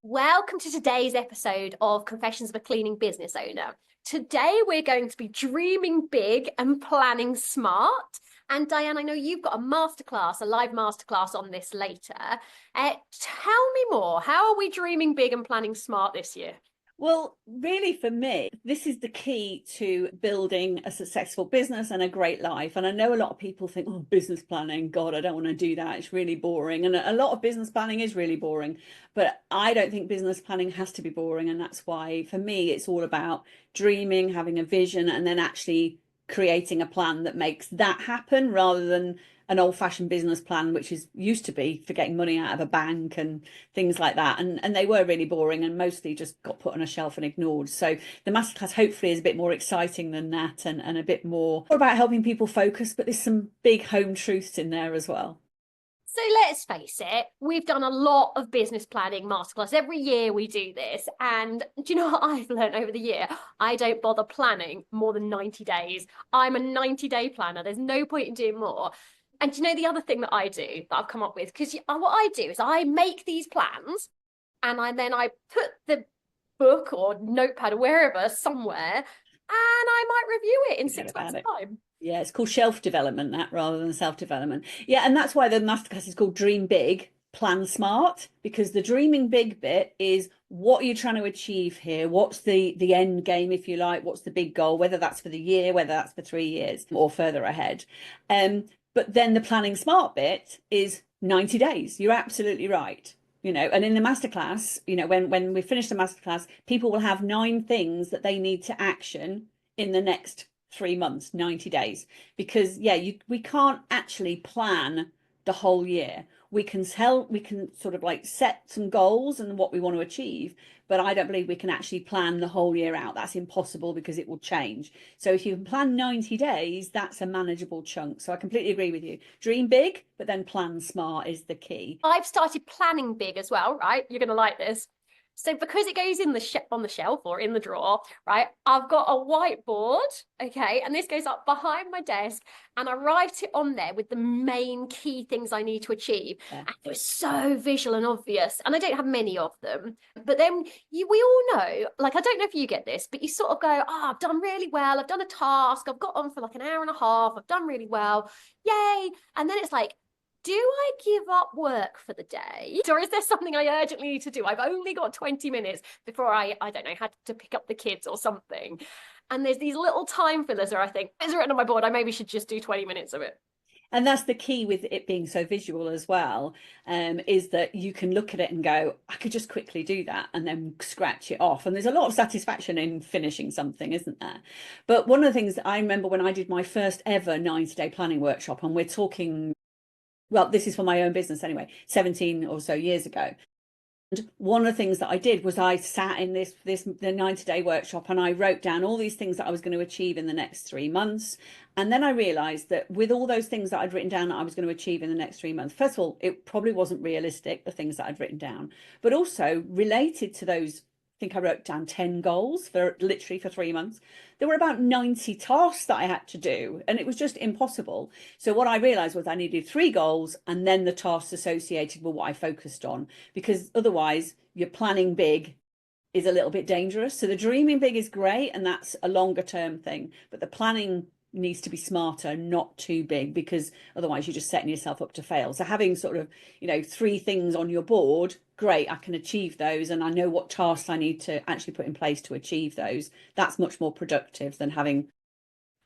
Welcome to today's episode of Confessions of a Cleaning Business Owner. Today we're going to be dreaming big and planning smart. And Diane, I know you've got a masterclass, a live masterclass on this later. Tell me more. How are we dreaming big and planning smart this year? Well, really, for me, this is the key to building a successful business and a great life. And I know a lot of people think, oh, business planning, God, I don't want to do that. It's really boring. And a lot of business planning is really boring. But I don't think business planning has to be boring. And that's why, for me, it's all about dreaming, having a vision, and then actually creating a plan that makes that happen rather than an old-fashioned business plan, which is used to be for getting money out of a bank and things like that. And they were really boring and mostly just got put on a shelf and ignored. So the masterclass hopefully is a bit more exciting than that, and a bit more about helping people focus, but there's some big home truths in there as well. So let's face it, we've done a lot of business planning masterclass. Every year we do this. And do you know what I've learned over the year? I don't bother planning more than 90 days. I'm a 90-day planner. There's no point in doing more. And do you know the other thing that I do that I've come up with? Because what I do is I make these plans and I put the book or notepad or wherever somewhere, and I might review it in 6 months' time. Yeah, it's called shelf development, that, rather than self-development. Yeah, and that's why the masterclass is called Dream Big, Plan Smart, because the dreaming big bit is what are you trying to achieve here? What's the end game, if you like? What's the big goal, whether that's for the year, whether that's for 3 years or further ahead. But then the planning smart bit is 90 days. You're absolutely right. And in the masterclass, when we finish the masterclass, people will have 9 things that they need to action in the next 3 months, 90 days. Because we can't actually plan the whole year. We can sort of like set some goals and what we want to achieve, but I don't believe we can actually plan the whole year out. That's impossible because it will change. So if you can plan 90 days, that's a manageable chunk. So I completely agree with you. Dream big, but then plan smart is the key. I've started planning big as well, right? You're going to like this. So because it goes in on the shelf or in the drawer, right? I've got a whiteboard, okay? And this goes up behind my desk and I write it on there with the main key things I need to achieve. Yeah. And they're so visual and obvious. And I don't have many of them. But then we all know, like, I don't know if you get this, but you sort of go, oh, I've done really well. I've done a task. I've got on for like an hour and a half. I've done really well. Yay. And then it's like, do I give up work for the day? Or is there something I urgently need to do? I've only got 20 minutes before I don't know, had to pick up the kids or something. And there's these little time fillers where I think, it's written on my board, I maybe should just do 20 minutes of it. And that's the key with it being so visual as well, is that you can look at it and go, I could just quickly do that and then scratch it off. And there's a lot of satisfaction in finishing something, isn't there? But one of the things that I remember when I did my first ever 90-day planning workshop, and we're talking, well, this is for my own business anyway, 17 or so years ago. And one of the things that I did was I sat in the 90-day workshop and I wrote down all these things that I was going to achieve in the next 3 months. And then I realized that with all those things that I'd written down that I was going to achieve in the next 3 months, first of all, it probably wasn't realistic, the things that I'd written down, but also related to those. I think I wrote down 10 goals for 3 months. There were about 90 tasks that I had to do, and it was just impossible. So what I realized was I needed 3 goals and then the tasks associated with what I focused on, because otherwise your planning big is a little bit dangerous. So the dreaming big is great, and that's a longer term thing, but the planning needs to be smarter, not too big, because otherwise you're just setting yourself up to fail. So having sort of 3 things on your board, great, I can achieve those and I know what tasks I need to actually put in place to achieve those. That's much more productive than having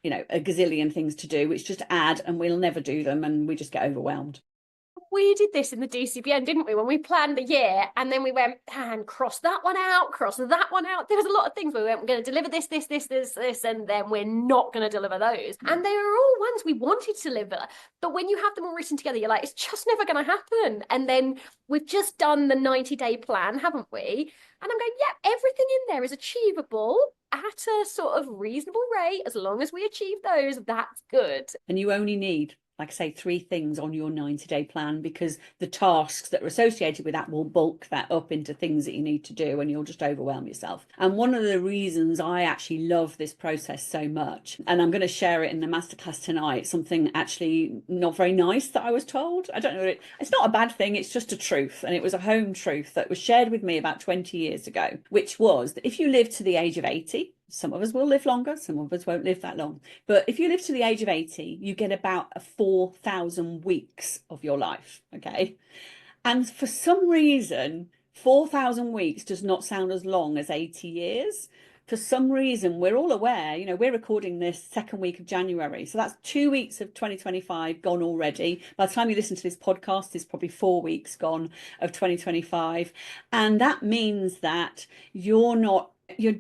a gazillion things to do, which just add and we'll never do them and we just get overwhelmed. We did this in the DCBN, didn't we? When we planned the year and then we went and cross that one out, cross that one out. There was a lot of things where we went, we're going to deliver this, and then we're not going to deliver those. And they were all ones we wanted to deliver. But when you have them all written together, you're like, it's just never going to happen. And then we've just done the 90-day plan, haven't we? And I'm going, yeah, everything in there is achievable at a sort of reasonable rate. As long as we achieve those, that's good. And you only need like I say, 3 things on your 90-day plan, because the tasks that are associated with that will bulk that up into things that you need to do, and you'll just overwhelm yourself. And one of the reasons I actually love this process so much, and I'm going to share it in the masterclass tonight, something actually not very nice that I was told. I don't know, it's not a bad thing, it's just a truth. And it was a home truth that was shared with me about 20 years ago, which was that if you live to the age of 80, some of us will live longer, some of us won't live that long. But if you live to the age of 80, you get about 4,000 weeks of your life, okay? And for some reason, 4,000 weeks does not sound as long as 80 years. For some reason, we're all aware, we're recording this second week of January. So that's 2 weeks of 2025 gone already. By the time you listen to this podcast, there's probably 4 weeks gone of 2025. And that means that you're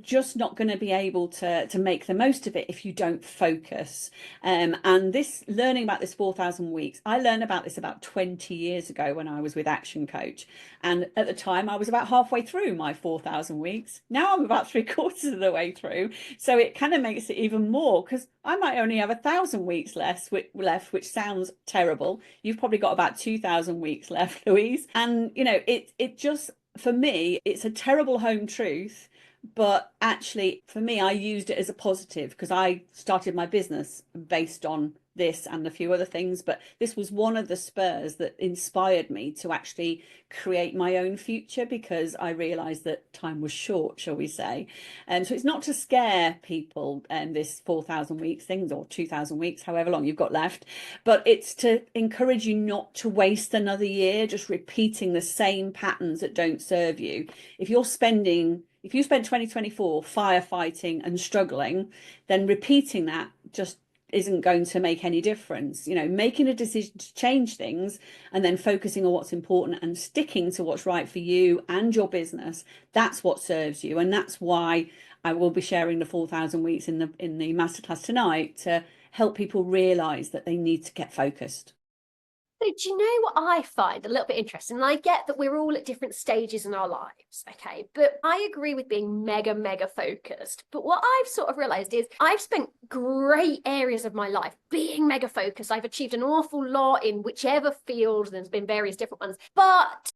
just not going to be able to make the most of it if you don't focus. And this learning about this 4,000 weeks, I learned about this about 20 years ago when I was with Action Coach. And at the time, I was about halfway through my 4,000 weeks. Now I'm about 3/4 of the way through. So it kind of makes it even more, because I might only have 1,000 weeks left, which sounds terrible. You've probably got about 2,000 weeks left, Louise. And, it just, for me, it's a terrible home truth. But actually, for me, I used it as a positive, because I started my business based on this and a few other things. But this was one of the spurs that inspired me to actually create my own future, because I realized that time was short, shall we say. And so it's not to scare people, and this 4,000 weeks things, or 2,000 weeks, however long you've got left, but it's to encourage you not to waste another year just repeating the same patterns that don't serve you. If you spent 2024 firefighting and struggling, then repeating that just isn't going to make any difference. Making a decision to change things and then focusing on what's important and sticking to what's right for you and your business, that's what serves you. And that's why I will be sharing the 4,000 weeks in the masterclass tonight, to help people realize that they need to get focused. So do you know what I find a little bit interesting? And I get that we're all at different stages in our lives, okay? But I agree with being mega, mega focused. But what I've sort of realized is I've spent great areas of my life being mega focused. I've achieved an awful lot in whichever field. There's been various different ones. But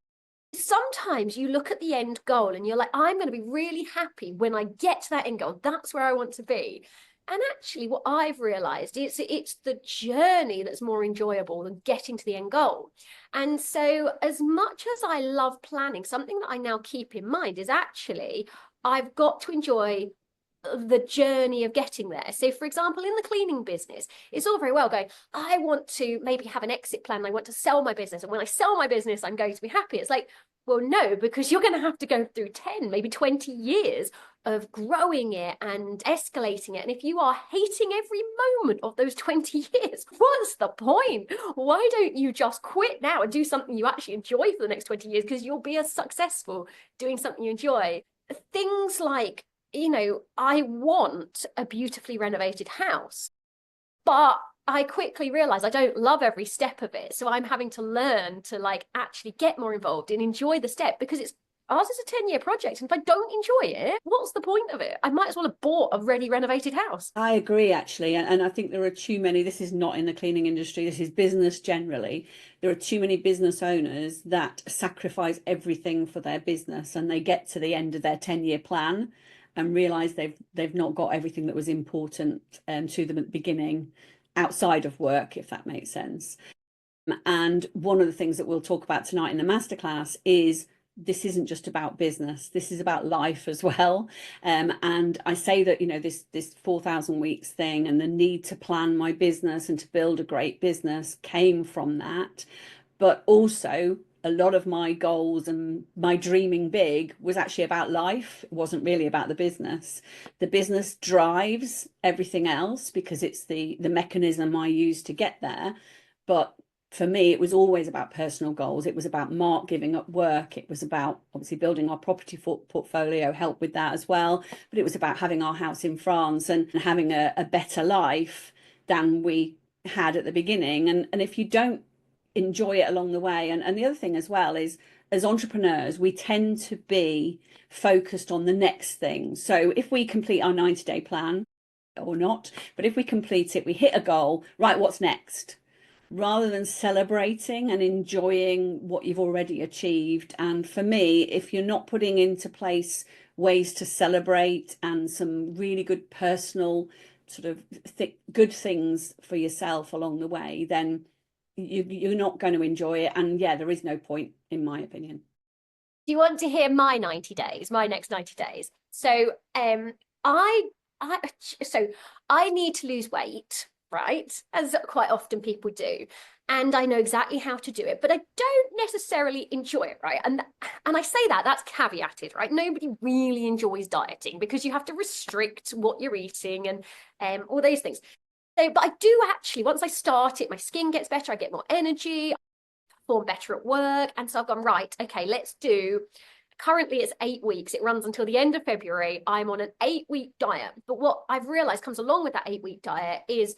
sometimes you look at the end goal and you're like, I'm going to be really happy when I get to that end goal. That's where I want to be. And actually, what I've realized is it's the journey that's more enjoyable than getting to the end goal. And so, as much as I love planning, something that I now keep in mind is actually I've got to enjoy the journey of getting there. So, for example, in the cleaning business, it's all very well going, I want to maybe have an exit plan. I want to sell my business. And when I sell my business, I'm going to be happy. It's like, well, no, because you're going to have to go through 10, maybe 20 years of growing it and escalating it. And if you are hating every moment of those 20 years, what's the point? Why don't you just quit now and do something you actually enjoy for the next 20 years? Because you'll be as successful doing something you enjoy. Things like, I want a beautifully renovated house, but I quickly realized I don't love every step of it. So I'm having to learn to actually get more involved and enjoy the step, because ours is a 10-year project. And if I don't enjoy it, what's the point of it? I might as well have bought a ready renovated house. I agree, actually. And I think there are too many, this is not in the cleaning industry, this is business generally. There are too many business owners that sacrifice everything for their business, and they get to the end of their 10-year plan and realize they've not got everything that was important to them at the beginning, outside of work, if that makes sense. And one of the things that we'll talk about tonight in the masterclass is this isn't just about business, this is about life as well. And I say that, this 4,000 weeks thing and the need to plan my business and to build a great business came from that. But also, a lot of my goals and my dreaming big was actually about life. It wasn't really about the business. The business drives everything else because it's the mechanism I use to get there. But for me, it was always about personal goals. It was about Mark giving up work. It was about obviously building our property portfolio, help with that as well. But it was about having our house in France and having a better life than we had at the beginning. And if you don't enjoy it along the way, and the other thing as well is, as entrepreneurs, we tend to be focused on the next thing. So if we complete our 90-day plan, or not, but if we complete it, we hit a goal, right, what's next? rather than celebrating and enjoying what you've already achieved. And for me, if you're not putting into place ways to celebrate and some really good personal sort of good things for yourself along the way, then you're not going to enjoy it. And yeah, there is no point, in my opinion. Do you want to hear my 90 days, my next 90 days? So I I so I need to lose weight, right? As quite often people do. And I know exactly how to do it, but I don't necessarily enjoy it, right? And I say that that's caveated, right? Nobody really enjoys dieting because you have to restrict what you're eating and all those things. So, but I do actually, once I start it, my skin gets better, I get more energy, perform better at work. And so I've gone, right, okay, let's do. Currently, it's 8 weeks. It runs until the end of February. I'm on an 8 week diet. But what I've realized comes along with that 8 week diet is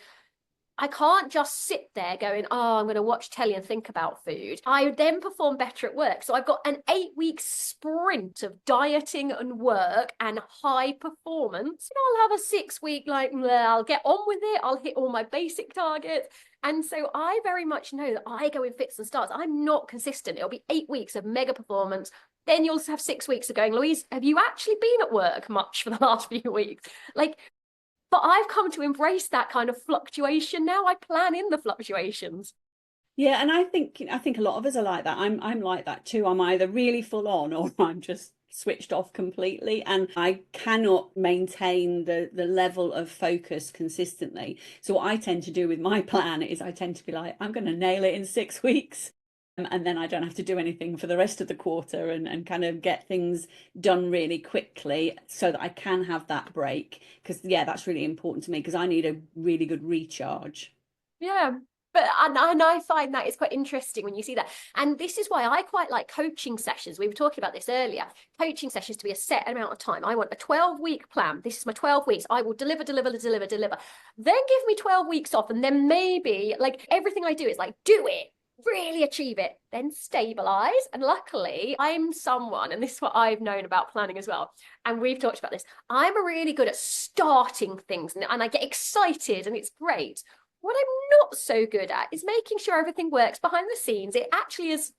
I can't just sit there going, oh, I'm going to watch telly and think about food. I then perform better at work. So I've got an 8 week sprint of dieting and work and high performance. And I'll have a 6 week, like, I'll get on with it. I'll hit all my basic targets. And so I very much know that I go in fits and starts. I'm not consistent. It'll be 8 weeks of mega performance. Then you'll have 6 weeks of going, Louise, have you actually been at work much for the last few weeks? Like, but I've come to embrace that kind of fluctuation now. I plan in the fluctuations. Yeah, and I think a lot of us are like that. I'm like that too. I'm either really full on or I'm just switched off completely, and I cannot maintain the level of focus consistently. So what I tend to do with my plan is I tend to be like, I'm going to nail it in 6 weeks. And then I don't have to do anything for the rest of the quarter, and kind of get things done really quickly so that I can have that break. Because, yeah, that's really important to me because I need a really good recharge. Yeah. But and I find that it's quite interesting when you see that. And this is why I quite like coaching sessions. We were talking about this earlier. Coaching sessions to be a set amount of time. I want a 12-week plan. This is my 12 weeks. I will deliver, deliver, deliver, deliver. Then give me 12 weeks off. And then maybe like everything I do is like, do it, really achieve it, then stabilize. And luckily, I'm someone, and this is what I've known about planning as well, and we've talked about this, I'm really good at starting things and I get excited and it's great. What I'm not so good at is making sure everything works behind the scenes. It actually is,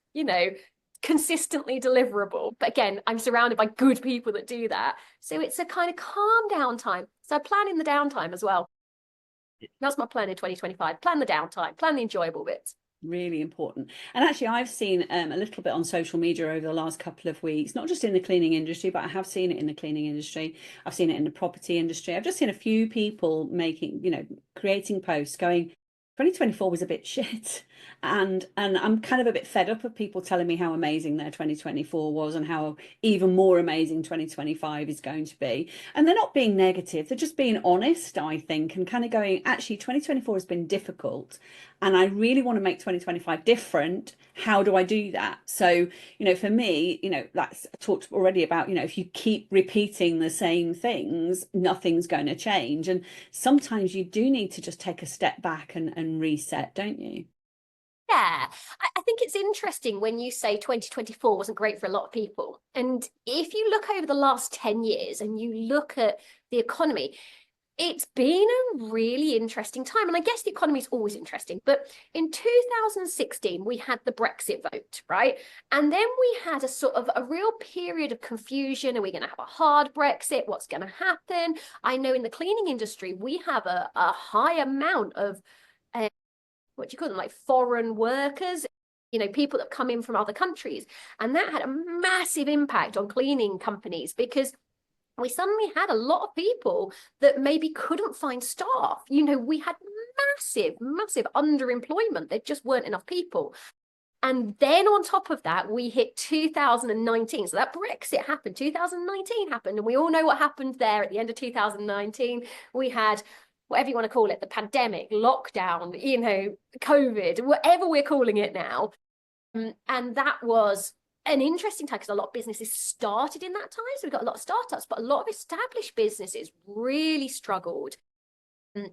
consistently deliverable. But again, I'm surrounded by good people that do that. So it's a kind of calm down time. So I plan in the downtime as well. That's my plan in 2025. Plan the downtime, plan the enjoyable bits. Really important. And actually, I've seen a little bit on social media over the last couple of weeks, not just in the cleaning industry, but I have seen it in the cleaning industry. I've seen it in the property industry. I've just seen a few people creating posts going, 2024 was a bit shit. And I'm kind of a bit fed up of people telling me how amazing their 2024 was and how even more amazing 2025 is going to be. And they're not being negative, they're just being honest, I think, and kind of going, actually, 2024 has been difficult. And I really want to make 2025 different. How do I do that? So, for me, that's I talked already about, if you keep repeating the same things, nothing's going to change. And sometimes you do need to just take a step back and reset, don't you? Yeah, I think it's interesting when you say 2024 wasn't great for a lot of people. And if you look over the last 10 years and you look at the economy, it's been a really interesting time. And I guess the economy is always interesting. But in 2016, we had the Brexit vote, right? And then we had a sort of a real period of confusion. Are we going to have a hard Brexit? What's going to happen? I know in the cleaning industry, we have a high amount of what do you call them, like foreign workers, people that come in from other countries. And that had a massive impact on cleaning companies because we suddenly had a lot of people that maybe couldn't find staff. We had massive underemployment. There just weren't enough people. And then on top of that, we hit 2019. So that Brexit happened, 2019 happened. And we all know what happened there at the end of 2019. We had whatever you want to call it, the pandemic, lockdown, COVID, whatever we're calling it now. And that was an interesting time because a lot of businesses started in that time. So we've got a lot of startups, but a lot of established businesses really struggled.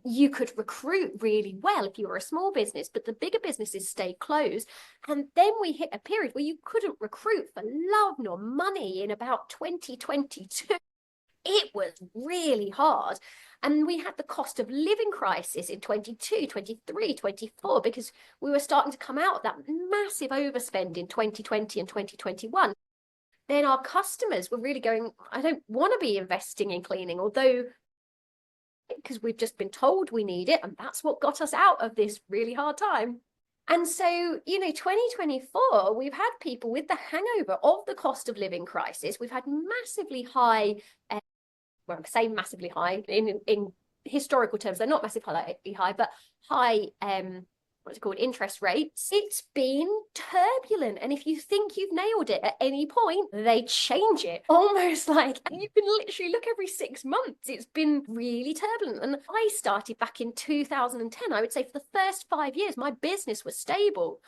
You could recruit really well if you were a small business, but the bigger businesses stayed closed. And then we hit a period where you couldn't recruit for love nor money in about 2022. it was really hard. And we had the cost of living crisis in 22, 23, 24, because we were starting to come out of that massive overspend in 2020 and 2021. Then our customers were really going, I don't want to be investing in cleaning, although because we've just been told we need it. And that's what got us out of this really hard time. And so, 2024, we've had people with the hangover of the cost of living crisis. We've had massively high, well, I'm saying massively high in historical terms. They're not massively high, but high, what's it called, interest rates. It's been turbulent. And if you think you've nailed it at any point, they change it almost like, and you can literally look every 6 months. It's been really turbulent. And I started back in 2010. I would say for the first 5 years, my business was stable.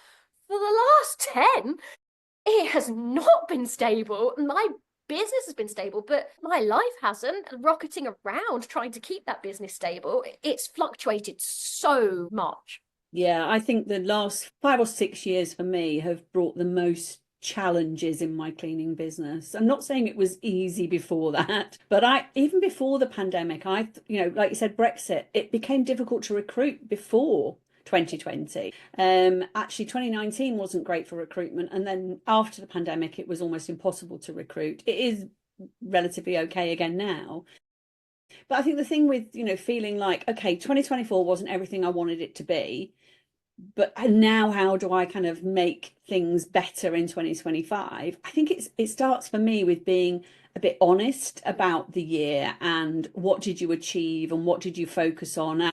For the last 10, it has not been stable. My business has been stable, but my life hasn't. Rocketing around trying to keep that business stable, it's fluctuated so much. Yeah, I think the last 5 or 6 years for me have brought the most challenges in my cleaning business. I'm not saying it was easy before that, but even before the pandemic, like you said, Brexit, it became difficult to recruit before 2020. Actually, 2019 wasn't great for recruitment, and then after the pandemic, it was almost impossible to recruit. It is relatively okay again now. But I think the thing with, feeling like, okay, 2024 wasn't everything I wanted it to be, but now how do I kind of make things better in 2025? I think it starts for me with being a bit honest about the year and what did you achieve and what did you focus on.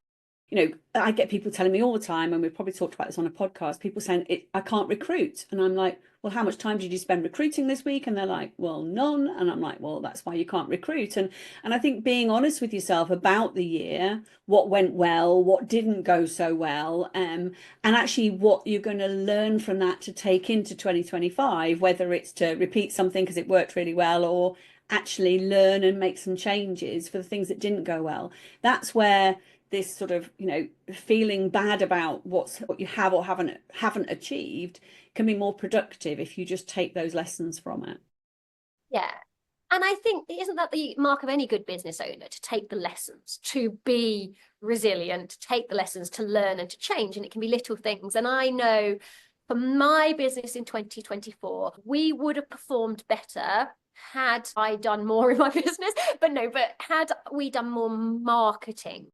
I get people telling me all the time, and we've probably talked about this on a podcast, people saying, I can't recruit. And I'm like, well, how much time did you spend recruiting this week? And they're like, well, none. And I'm like, well, that's why you can't recruit. And I think being honest with yourself about the year, what went well, what didn't go so well, and actually what you're going to learn from that to take into 2025, whether it's to repeat something because it worked really well, or actually learn and make some changes for the things that didn't go well. That's where this sort of, feeling bad about what you have or haven't achieved can be more productive if you just take those lessons from it. Yeah. And I think, isn't that the mark of any good business owner, to take the lessons, to be resilient, to take the lessons, to learn and to change? And it can be little things. And I know for my business in 2024, we would have performed better had I done more in my business, but had we done more marketing.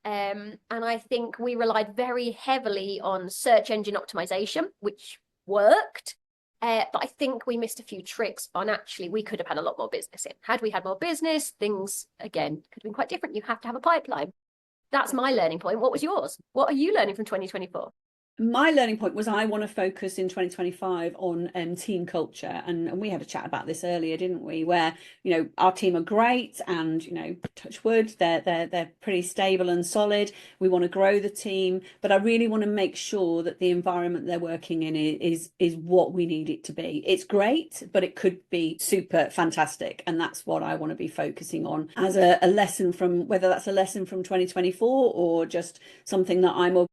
And I think we relied very heavily on search engine optimization, which worked. But I think we missed a few tricks on actually, we could have had a lot more business in. Had we had more business, things, again, could have been quite different. You have to have a pipeline. That's my learning point. What was yours? What are you learning from 2024? My learning point was I want to focus in 2025 on team culture. And we had a chat about this earlier, didn't we? Where, our team are great and, touch wood, they're pretty stable and solid. We want to grow the team, but I really want to make sure that the environment they're working in is what we need it to be. It's great, but it could be super fantastic. And that's what I want to be focusing on as a lesson from, whether that's a lesson from 2024 or just something that I'm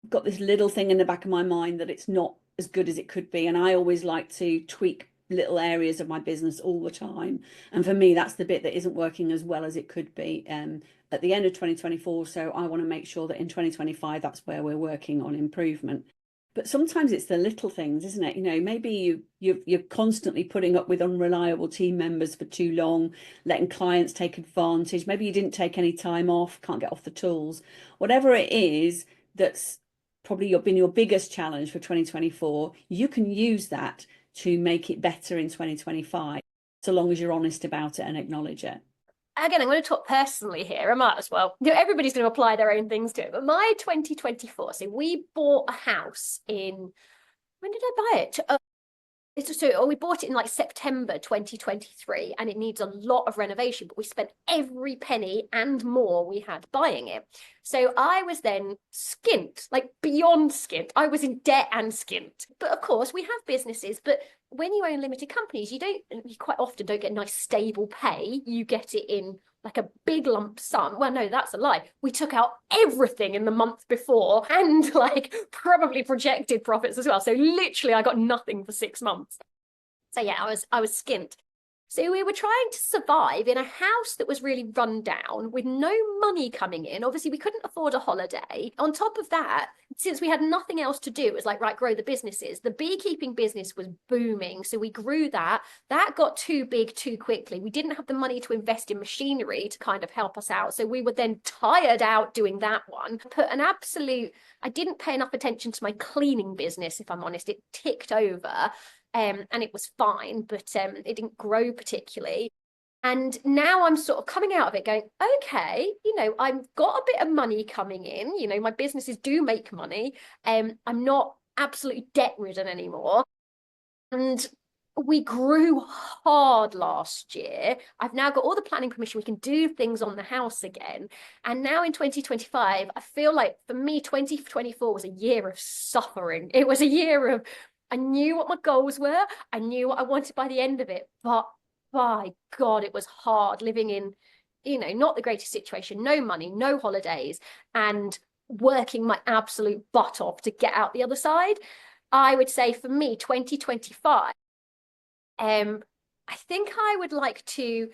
got this little thing in the back of my mind that it's not as good as it could be. And I always like to tweak little areas of my business all the time. And for me, that's the bit that isn't working as well as it could be at the end of 2024. So I want to make sure that in 2025, that's where we're working on improvement. But sometimes it's the little things, isn't it? Maybe you're constantly putting up with unreliable team members for too long, letting clients take advantage. Maybe you didn't take any time off, can't get off the tools. Whatever it is that's probably been your biggest challenge for 2024, you can use that to make it better in 2025, so long as you're honest about it and acknowledge it. Again, I'm going to talk personally here. I might as well. Everybody's going to apply their own things to it. But my 2024, so we bought a house when did I buy it? We bought it in like September 2023, and it needs a lot of renovation, but we spent every penny and more we had buying it. So I was then skint, like beyond skint. I was in debt and skint. But of course, we have businesses, but when you own limited companies, you quite often don't get nice stable pay. You get it in like a big lump sum. Well, no, that's a lie. We took out everything in the month before and like probably projected profits as well. So literally I got nothing for 6 months. So yeah, I was skint. So we were trying to survive in a house that was really run down with no money coming in. Obviously, we couldn't afford a holiday. On top of that, since we had nothing else to do, it was like, right, grow the businesses. The beekeeping business was booming. So we grew that. That got too big too quickly. We didn't have the money to invest in machinery to kind of help us out. So we were then tired out doing that one. I didn't pay enough attention to my cleaning business, if I'm honest. It ticked over. And it was fine, but it didn't grow particularly. And now I'm sort of coming out of it going, okay, I've got a bit of money coming in. My businesses do make money. I'm not absolutely debt ridden anymore. And we grew hard last year. I've now got all the planning permission. We can do things on the house again. And now in 2025, I feel like for me, 2024 was a year of suffering. It was a year of, I knew what my goals were. I knew what I wanted by the end of it. But by God, it was hard living in, not the greatest situation, no money, no holidays, and working my absolute butt off to get out the other side. I would say for me, 2025, I think I would like to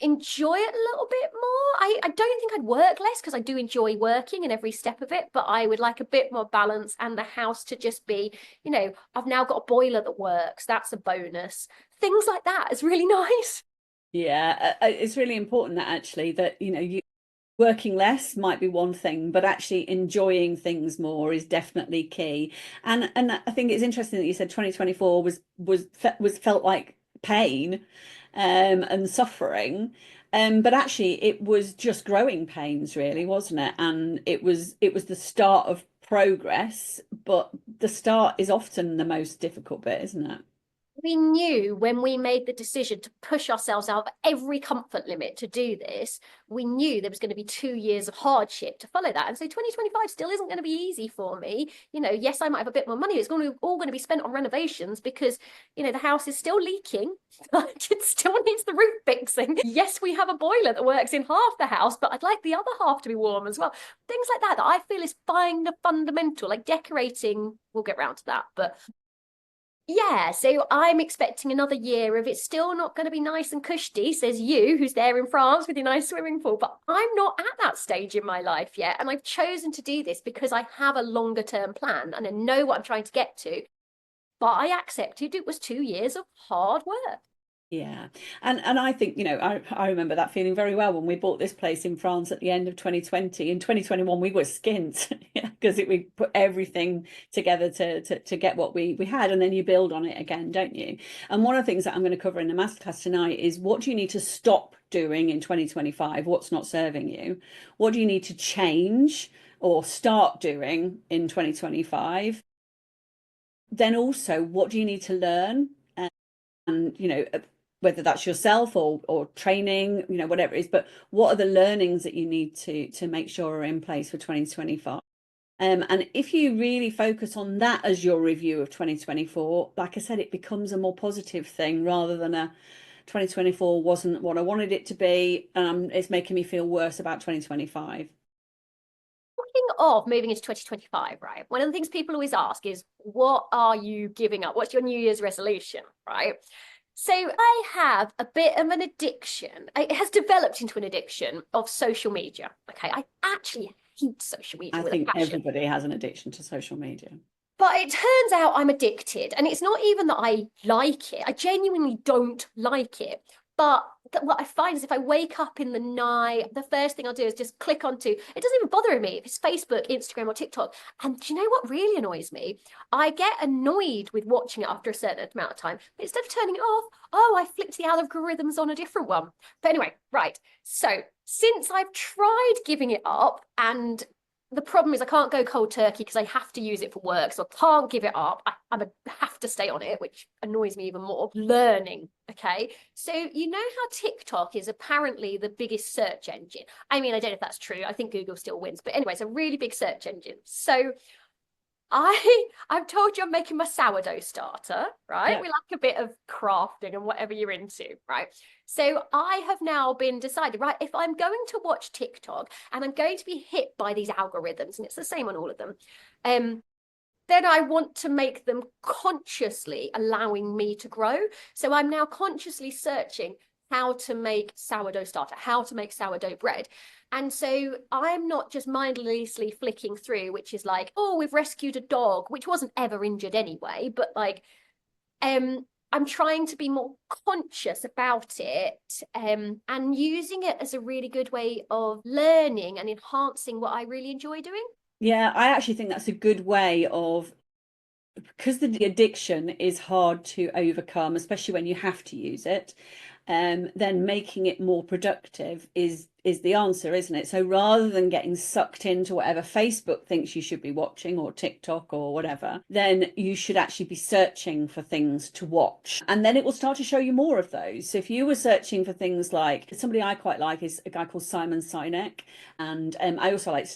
enjoy it a little bit more. I don't think I'd work less because I do enjoy working and every step of it, but I would like a bit more balance and the house to just be, I've now got a boiler that works. That's a bonus. Things like that is really nice. Yeah, it's really important that actually that, you working less might be one thing, but actually enjoying things more is definitely key. And I think it's interesting that you said 2024 was felt like pain and suffering. But actually it was just growing pains really, wasn't it? And it was the start of progress, but the start is often the most difficult bit, isn't it? We knew when we made the decision to push ourselves out of every comfort limit to do this, we knew there was going to be 2 years of hardship to follow that. And so 2025 still isn't going to be easy for me. Yes, I might have a bit more money. It's all going to be spent on renovations because, the house is still leaking. It still needs the roof fixing. Yes, we have a boiler that works in half the house, but I'd like the other half to be warm as well. Things like that I feel is fine, the fundamental, like decorating. We'll get round to that, but yeah, so I'm expecting another year of it's still not going to be nice and cushy, says you, who's there in France with your nice swimming pool. But I'm not at that stage in my life yet. And I've chosen to do this because I have a longer term plan and I know what I'm trying to get to. But I accepted it was 2 years of hard work. Yeah. And I think, I remember that feeling very well when we bought this place in France at the end of 2020. In 2021, we were skint because we put everything together to get what we had. And then you build on it again, don't you? And one of the things that I'm going to cover in the masterclass tonight is what do you need to stop doing in 2025? What's not serving you? What do you need to change or start doing in 2025? Then also, what do you need to learn? And whether that's yourself or training, whatever it is, but what are the learnings that you need to make sure are in place for 2025? And if you really focus on that as your review of 2024, like I said, it becomes a more positive thing rather than a 2024 wasn't what I wanted it to be. It's making me feel worse about 2025. Talking of moving into 2025, right? One of the things people always ask is, what are you giving up? What's your New Year's resolution, right? So I have a bit of an addiction. It has developed into an addiction of social media. Okay, I actually hate social media I with a think passion. everybody has an addiction to social media. But it turns out I'm addicted. And it's not even that I like it. I genuinely don't like it. But what I find is if I wake up in the night, the first thing I'll do is just click onto, it doesn't even bother me if it's Facebook, Instagram, or TikTok. And do you know what really annoys me? I get annoyed with watching it after a certain amount of time. But instead of turning it off, oh, I flipped the algorithms on a different one. But anyway, right. So since I've tried giving it up, and the problem is I can't go cold turkey because I have to use it for work. So I can't give it up. I have to stay on it, which annoys me even more. Learning. Okay. So you know how TikTok is apparently the biggest search engine. I mean, I don't know if that's true. I think Google still wins. But anyway, it's a really big search engine. So I've told you I'm making my sourdough starter, right? Yeah. We like a bit of crafting and whatever you're into, right? So I have now been decided, right, if I'm going to watch TikTok and I'm going to be hit by these algorithms, and it's the same on all of them, then I want to make them consciously allowing me to grow. So I'm now consciously searching how to make sourdough starter, how to make sourdough bread. And so I'm not just mindlessly flicking through, which is like, oh, we've rescued a dog, which wasn't ever injured anyway, but like, I'm trying to be more conscious about it, and using it as a really good way of learning and enhancing what I really enjoy doing. Yeah, I actually think that's a good way of, because the addiction is hard to overcome, especially when you have to use it, then making it more productive is the answer, isn't it? So rather than getting sucked into whatever Facebook thinks you should be watching, or TikTok or whatever, then you should actually be searching for things to watch. And then it will start to show you more of those. So if you were searching for things, like somebody I quite like is a guy called Simon Sinek. And I also like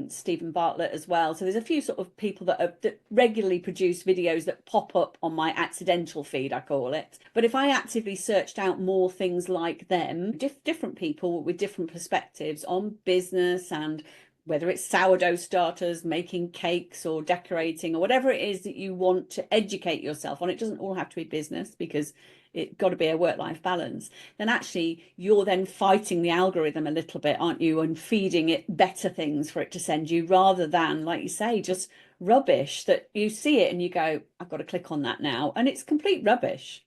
Stephen Bartlett as well. So there's a few sort of people that regularly produce videos that pop up on my accidental feed, I call it. But if I actively searched out more things like them, different people with different perspectives on business, and whether it's sourdough starters, making cakes, or decorating, or whatever it is that you want to educate yourself on, it doesn't all have to be business, because it's got to be a work-life balance, then actually you're then fighting the algorithm a little bit, aren't you, and feeding it better things for it to send you, rather than, like you say, just rubbish that you see it and you go, I've got to click on that now, and it's complete rubbish.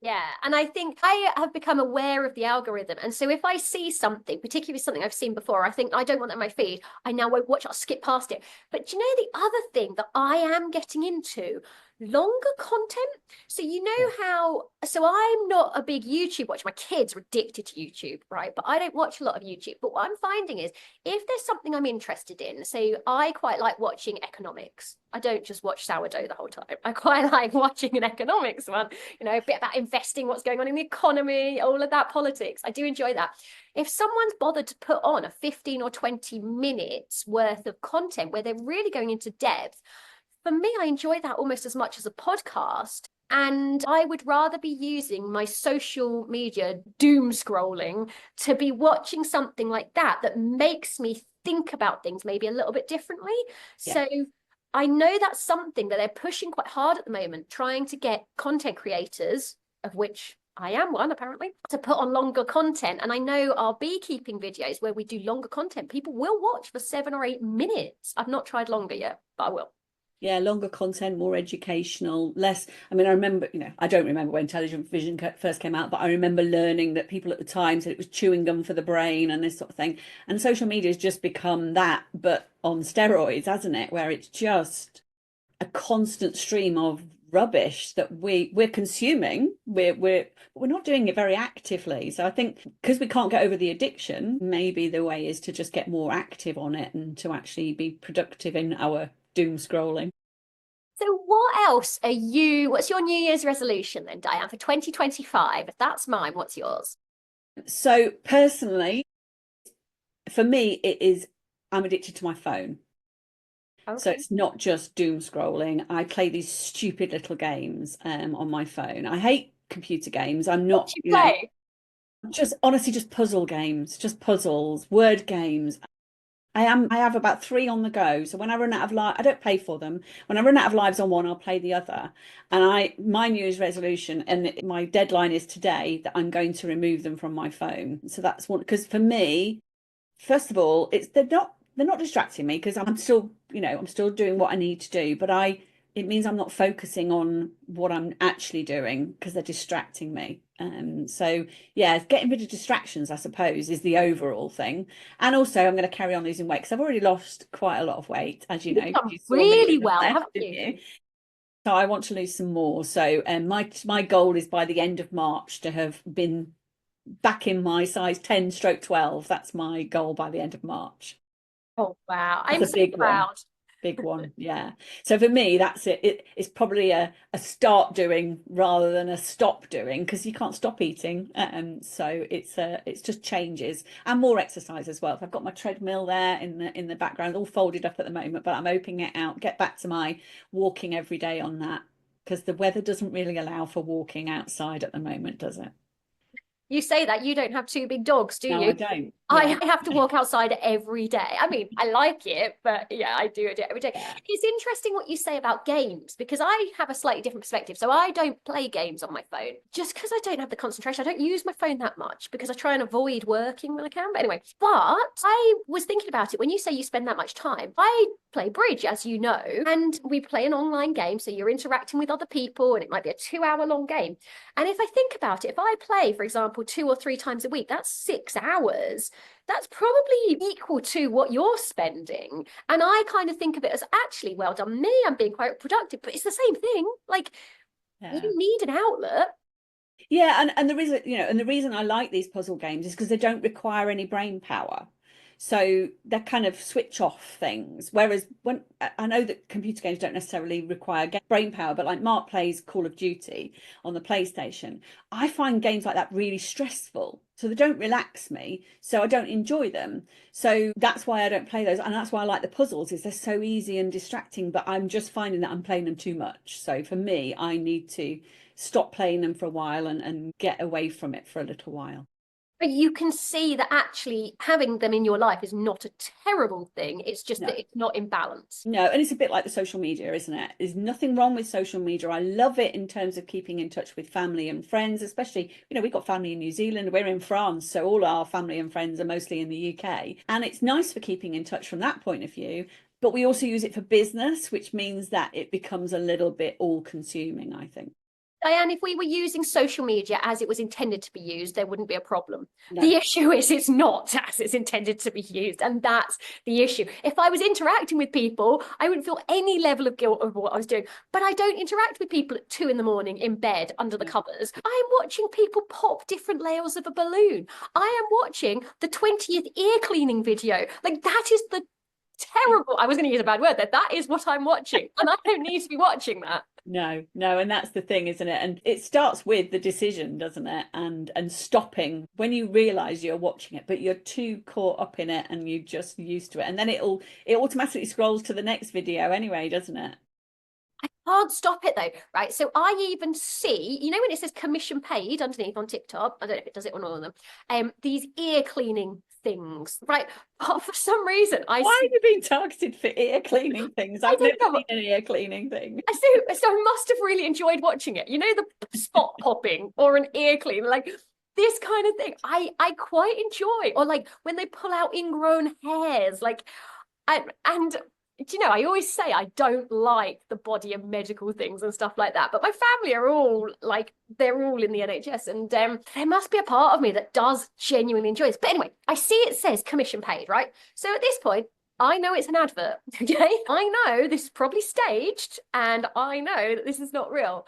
Yeah. And I think I have become aware of the algorithm. And so if I see something, particularly something I've seen before, I think I don't want that in my feed, I now won't watch it, I'll skip past it. But do you know the other thing that I am getting into? Longer content. So you Yeah. know how, so I'm not a big YouTube watcher. My kids are addicted to YouTube, right? But I don't watch a lot of YouTube. But what I'm finding is, if there's something I'm interested in, so I quite like watching economics. I don't just watch sourdough the whole time. I quite like watching an economics one, a bit about investing, what's going on in the economy, all of that politics. I do enjoy that. If someone's bothered to put on a 15 or 20 minutes worth of content where they're really going into depth, for me, I enjoy that almost as much as a podcast. And I would rather be using my social media doom scrolling to be watching something like that that makes me think about things maybe a little bit differently. Yeah. So I know that's something that they're pushing quite hard at the moment, trying to get content creators, of which I am one apparently, to put on longer content. And I know our beekeeping videos where we do longer content, people will watch for 7 or 8 minutes. I've not tried longer yet, but I will. Yeah, longer content, more educational, less. I mean, I remember, I don't remember when television first came out, but I remember learning that people at the time said it was chewing gum for the brain and this sort of thing. And social media has just become that, but on steroids, hasn't it? Where it's just a constant stream of rubbish that we're consuming. We're not doing it very actively. So I think, because we can't get over the addiction, maybe the way is to just get more active on it and to actually be productive in our doom scrolling. So what's your New Year's resolution then, Diane, for 2025? If that's mine, what's yours? So personally, for me, I'm addicted to my phone. So Okay. it's not just doom scrolling. I play these stupid little games on my phone. I hate computer games. I'm What not, do you play? just honestly just puzzle games, just puzzles, word games. I have about three on the go. So when I run out of life, I don't pay for them. When I run out of lives on one, I'll play the other. And my New Year's resolution, and my deadline is today, that I'm going to remove them from my phone. So that's one, because for me, first of all, they're not distracting me, because I'm still, I'm still doing what I need to do, but it means I'm not focusing on what I'm actually doing, because they're distracting me. So yeah, getting rid of distractions, I suppose, is the overall thing. And also, I'm going to carry on losing weight, because I've already lost quite a lot of weight, as you You've know. done You saw me really in the well, flesh, haven't didn't you? you? So I want to lose some more. So my goal is by the end of March to have been back in my size 10 stroke 12. That's my goal by the end of March. Oh, wow. That's I'm a so big one. proud. Big one. Yeah. So for me, that's it. It's probably a start doing rather than a stop doing, because you can't stop eating. So it's just changes, and more exercise as well. I've got my treadmill there in the background, all folded up at the moment, but I'm opening it out, get back to my walking every day on that, because the weather doesn't really allow for walking outside at the moment, does it? You say that you don't have two big dogs, do No, I you? don't. Yeah. I have to walk outside every day. I mean, I like it, but yeah, I do it every day. Yeah. It's interesting what you say about games because I have a slightly different perspective. So I don't play games on my phone just because I don't have the concentration. I don't use my phone that much because I try and avoid working when I can. But anyway, but I was thinking about it when you say you spend that much time. I play bridge, as you know, and we play an online game. So you're interacting with other people and it might be a 2 hour long game. And if I think about it, if I play, for example, 2 or 3 times a week, that's 6 hours. That's probably equal to what you're spending. And I kind of think of it as actually, well done me, I'm being quite productive, but it's the same thing. Like Yeah. you need an outlet. Yeah, and the reason, and the reason I like these puzzle games is because they don't require any brain power. So they're kind of switch off things. Whereas when I know that computer games don't necessarily require brain power, but like Mark plays Call of Duty on the PlayStation, I find games like that really stressful. So they don't relax me, so I don't enjoy them. So that's why I don't play those, and that's why I like the puzzles, is they're so easy and distracting, but I'm just finding that I'm playing them too much. So for me, I need to stop playing them for a while and get away from it for a little while. But you can see that actually having them in your life is not a terrible thing. It's just No. that it's not in balance. No, and it's a bit like the social media, isn't it? There's nothing wrong with social media. I love it in terms of keeping in touch with family and friends, especially, we've got family in New Zealand, we're in France, so all our family and friends are mostly in the UK. And it's nice for keeping in touch from that point of view. But we also use it for business, which means that it becomes a little bit all consuming, I think. Diane, if we were using social media as it was intended to be used, there wouldn't be a problem. No. The issue is it's not as it's intended to be used, and that's the issue. If I was interacting with people, I wouldn't feel any level of guilt over what I was doing. But I don't interact with people at 2 in the morning in bed under the covers. I am watching people pop different layers of a balloon. I am watching the 20th ear cleaning video. Like that is the terrible. I was going to use a bad word there. That is what I'm watching, and I don't need to be watching that. No, no, and that's the thing, isn't it? And it starts with the decision, doesn't it? And stopping when you realize you're watching it, but you're too caught up in it and you're just used to it. And then it automatically scrolls to the next video anyway, doesn't it? I can't stop it though, right? So I even see, when it says commission paid underneath on TikTok, I don't know if it does it on all of them, these ear cleaning things, right? But for some reason, Why have you been targeted for ear cleaning things? I've never know. seen an ear cleaning thing. So I must have really enjoyed watching it. The spot popping or an ear clean, like this kind of thing. I quite enjoy, or like when they pull out ingrown hairs, like and I always say I don't like the body of medical things and stuff like that, but my family are all like, they're all in the NHS, and there must be a part of me that does genuinely enjoy this. But anyway, I see it says commission paid, right? So at this point, I know it's an advert, okay? I know this is probably staged, and I know that this is not real.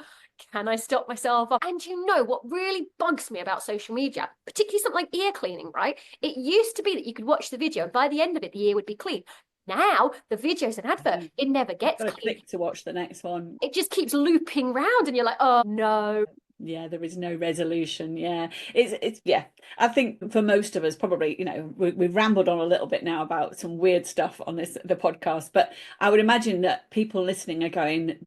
Can I stop myself? And what really bugs me about social media, particularly something like ear cleaning, right? It used to be that you could watch the video, and by the end of it, the ear would be clean. Now the video's an advert. It never gets clean. Click to watch the next one. It just keeps looping round, and you're like, oh no. Yeah, there is no resolution. Yeah, it's yeah. I think for most of us, probably, we've rambled on a little bit now about some weird stuff on the podcast, but I would imagine that people listening are going,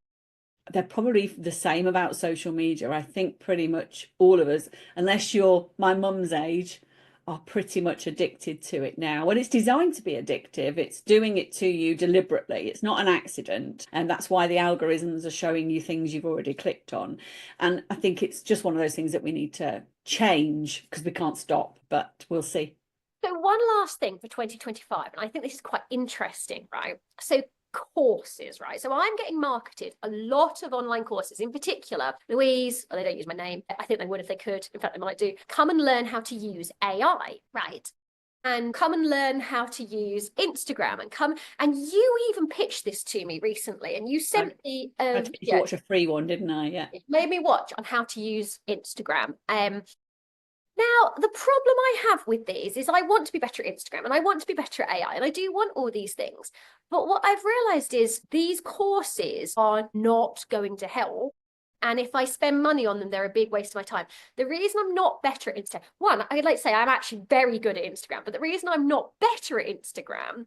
they're probably the same about social media. I think pretty much all of us, unless you're my mum's age, are pretty much addicted to it now. Well, it's designed to be addictive. It's doing it to you deliberately. It's not an accident. And that's why the algorithms are showing you things you've already clicked on. And I think it's just one of those things that we need to change because we can't stop, but we'll see. So one last thing for 2025, and I think this is quite interesting, right? So courses, right? So I'm getting marketed a lot of online courses, in particular, Louise, they don't use my name. I think they would if they could. In fact, they might do. Come and learn how to use AI, right? And come and learn how to use Instagram, and you even pitched this to me recently, and you sent me I had to watch a free one, didn't I? Yeah. It made me watch on how to use Instagram. Now, the problem I have with these is I want to be better at Instagram and I want to be better at AI, and I do want all these things. But what I've realized is these courses are not going to help. And if I spend money on them, they're a big waste of my time. The reason I'm not better at Instagram, one, I'd like to say I'm actually very good at Instagram, but the reason I'm not better at Instagram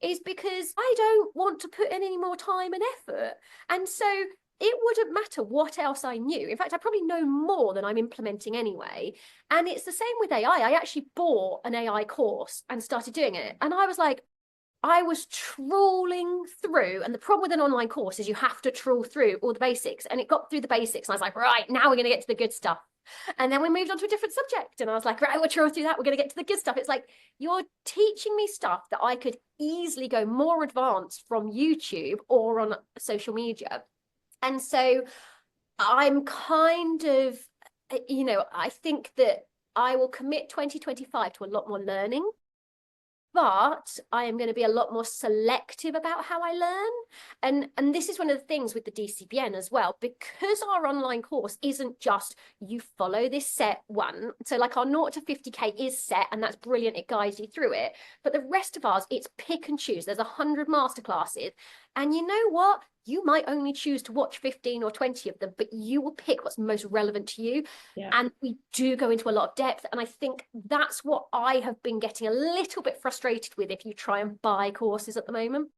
is because I don't want to put in any more time and effort. And so it wouldn't matter what else I knew. In fact, I probably know more than I'm implementing anyway. And it's the same with AI. I actually bought an AI course and started doing it. And I was like, I was trawling through, and the problem with an online course is you have to trawl through all the basics. And it got through the basics, and I was like, right, now we're going to get to the good stuff. And then we moved on to a different subject, and I was like, right, we'll trawl through that. We're going to get to the good stuff. It's like you're teaching me stuff that I could easily go more advanced from YouTube or on social media. And so I'm kind of, I think that I will commit 2025 to a lot more learning, but I am going to be a lot more selective about how I learn. And this is one of the things with the DCBN as well, because our online course isn't just you follow this set one. So like our 0 to 50K is set, and that's brilliant. It guides you through it. But the rest of ours, it's pick and choose. There's 100 masterclasses. And you know what? You might only choose to watch 15 or 20 of them, but you will pick what's most relevant to you. Yeah. And we do go into a lot of depth. And I think that's what I have been getting a little bit frustrated with if you try and buy courses at the moment.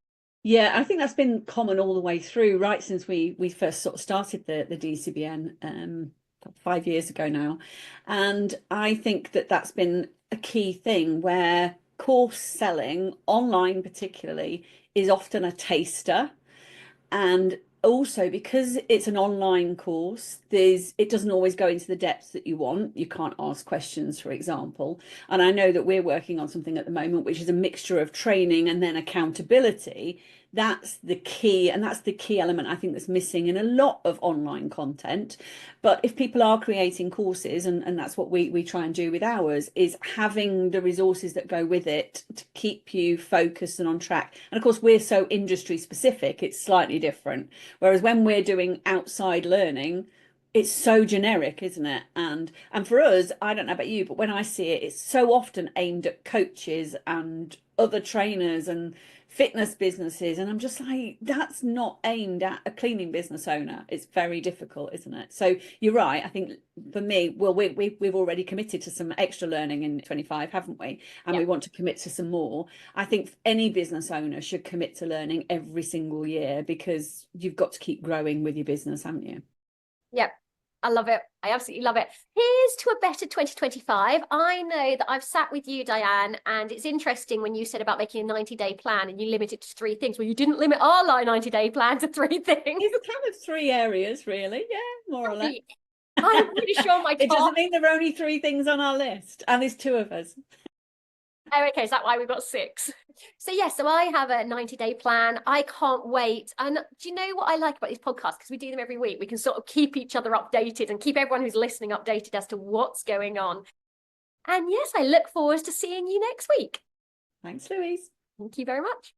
Yeah, I think that's been common all the way through, right since we first sort of started the DCBN 5 years ago now. And I think that that's been a key thing where course selling, online particularly, is often a taster. And also because it's an online course, it doesn't always go into the depths that you want. You can't ask questions, for example. And I know that we're working on something at the moment which is a mixture of training and then accountability. That's the key, and that's the key element I think that's missing in a lot of online content. But if people are creating courses, and that's what we try and do with ours, is having the resources that go with it to keep you focused and on track. And of course, we're so industry specific, it's slightly different. Whereas when we're doing outside learning, it's so generic, isn't it? And for us, I don't know about you, but when I see it, it's so often aimed at coaches and other trainers and fitness businesses, and I'm just like, that's not aimed at a cleaning business owner. It's very difficult, isn't it? So you're right. I think for me, well, we've already committed to some extra learning in 25, haven't we? And we want to commit to some more. I think any business owner should commit to learning every single year, because you've got to keep growing with your business, haven't you? Yep. I love it. I absolutely love it. Here's to a better 2025. I know that I've sat with you, Diane, and it's interesting when you said about making a 90-day plan and you limit it to 3 things. Well, you didn't limit our 90-day plan to 3 things. It's kind of 3 areas, really. Yeah, more or less. I'm pretty sure my top... It doesn't mean there are only 3 things on our list, and there's 2 of us. Oh, okay, is that why we've got 6? So yeah, so I have a 90-day plan. I can't wait. And do you know what I like about these podcasts? Because we do them every week. We can sort of keep each other updated and keep everyone who's listening updated as to what's going on. And yes, I look forward to seeing you next week. Thanks, Louise. Thank you very much.